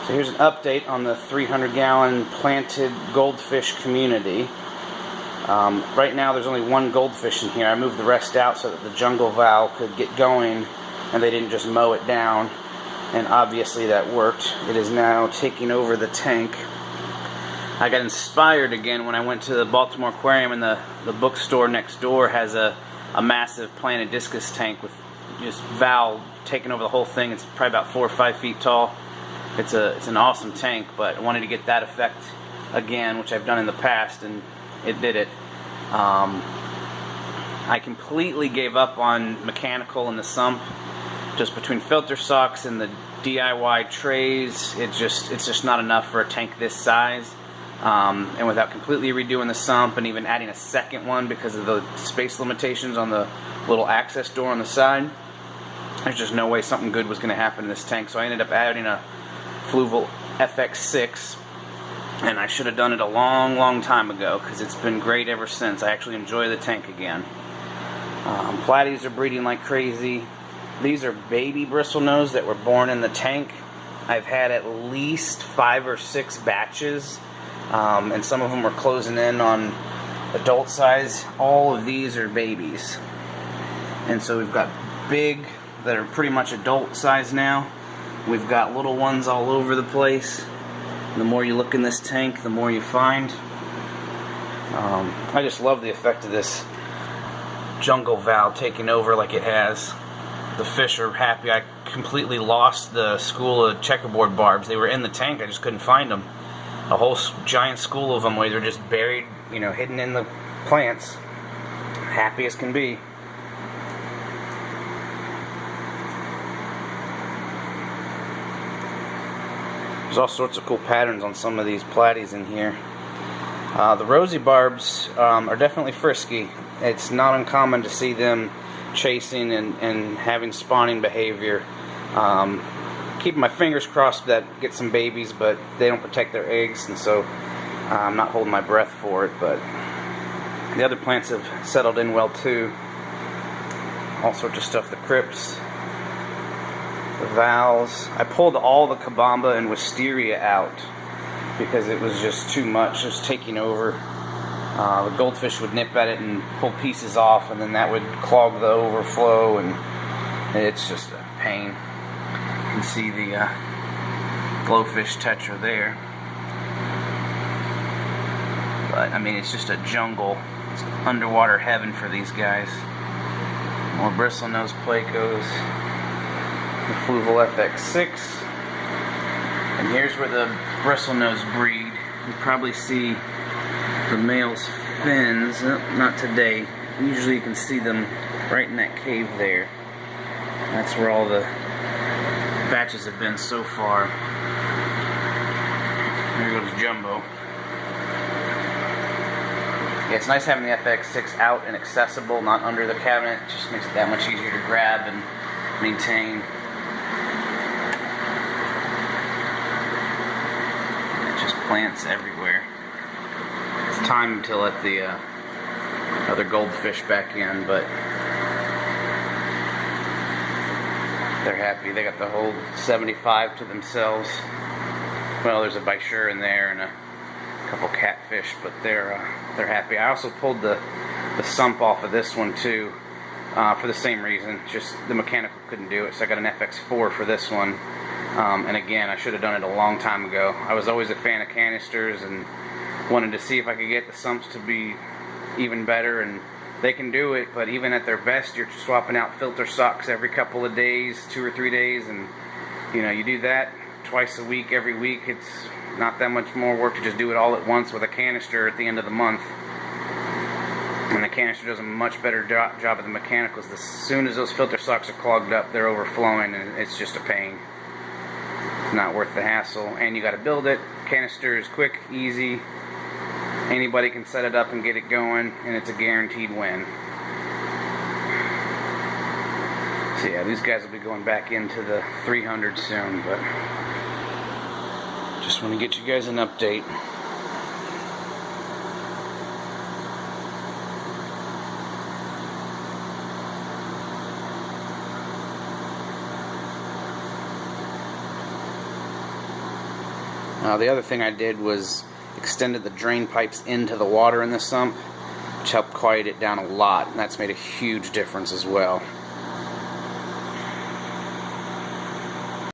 So here's an update on the 300-gallon planted goldfish community. Right now there's only one goldfish in here. I moved the rest out so that the jungle val could get going and they didn't just mow it down. And obviously that worked. It is now taking over the tank. I got inspired again when I went to the Baltimore Aquarium, and the bookstore next door has a massive planted discus tank with just val taking over the whole thing. It's probably about 4 or 5 feet tall. It's an awesome tank, but I wanted to get that effect again, which I've done in the past, and it did it. I completely gave up on mechanical in the sump. Just between filter socks and the DIY trays, it's just not enough for a tank this size. And without completely redoing the sump and even adding a second one because of the space limitations on the little access door on the side, there's just no way something good was going to happen in this tank. So I ended up adding a Fluval FX6, and I should have done it a long time ago because it's been great ever since. I actually enjoy the tank again. Platies are breeding like crazy. These are baby bristlenose that were born in the tank. I've had at least 5 or 6 batches, and some of them are closing in on adult size. All of these are babies, and so we've got big that are pretty much adult size now. We've got little ones all over the place. The more you look in this tank, the more you find. I just love the effect of this jungle val taking over like it has. The fish are happy. I completely lost the school of checkerboard barbs. They were in the tank, I just couldn't find them. A whole giant school of them where they're just buried, hidden in the plants. Happy as can be. There's all sorts of cool patterns on some of these platies in here. The rosy barbs are definitely frisky. It's not uncommon to see them chasing and having spawning behavior. Keeping my fingers crossed that get some babies, but they don't protect their eggs, and so I'm not holding my breath for it. But the other plants have settled in well too. All sorts of stuff. The crypts, the vals. I pulled all the cabomba and wisteria out because it was just too much. It was taking over. The goldfish would nip at it and pull pieces off, and then that would clog the overflow, and it's just a pain. You can see the glowfish tetra there. But I mean, it's just a jungle. It's underwater heaven for these guys. More bristlenose placos. The Fluval FX6. And here's where the bristlenose breed. You probably see the male's fins. Not today. Usually you can see them right in that cave there. That's where all the batches have been so far. There goes Jumbo. Yeah, it's nice having the FX6 out and accessible, not under the cabinet. It just makes it that much easier to grab and maintain. It just plants everywhere. It's time to let the other goldfish back in, but they're happy. They got the whole 75 to themselves. Well, there's a bichir in there and a couple catfish, but they're happy. I also pulled the sump off of this one too, for the same reason. Just the mechanical couldn't do it, so I got an FX4 for this one. And again, I should have done it a long time ago. I was always a fan of canisters and wanted to see if I could get the sumps to be even better, and they can do it, but even at their best, you're swapping out filter socks every couple of days, 2 or 3 days, and you do that twice a week, every week. It's not that much more work to just do it all at once with a canister at the end of the month. And the canister does a much better job of the mechanicals. As soon as those filter socks are clogged up, they're overflowing, and it's just a pain. It's not worth the hassle, and you got to build it. Canister is quick, easy. Anybody can set it up and get it going, and it's a guaranteed win. So yeah, these guys will be going back into the 300 soon, but just want to get you guys an update. The other thing I did was extended the drain pipes into the water in the sump, which helped quiet it down a lot, and that's made a huge difference as well.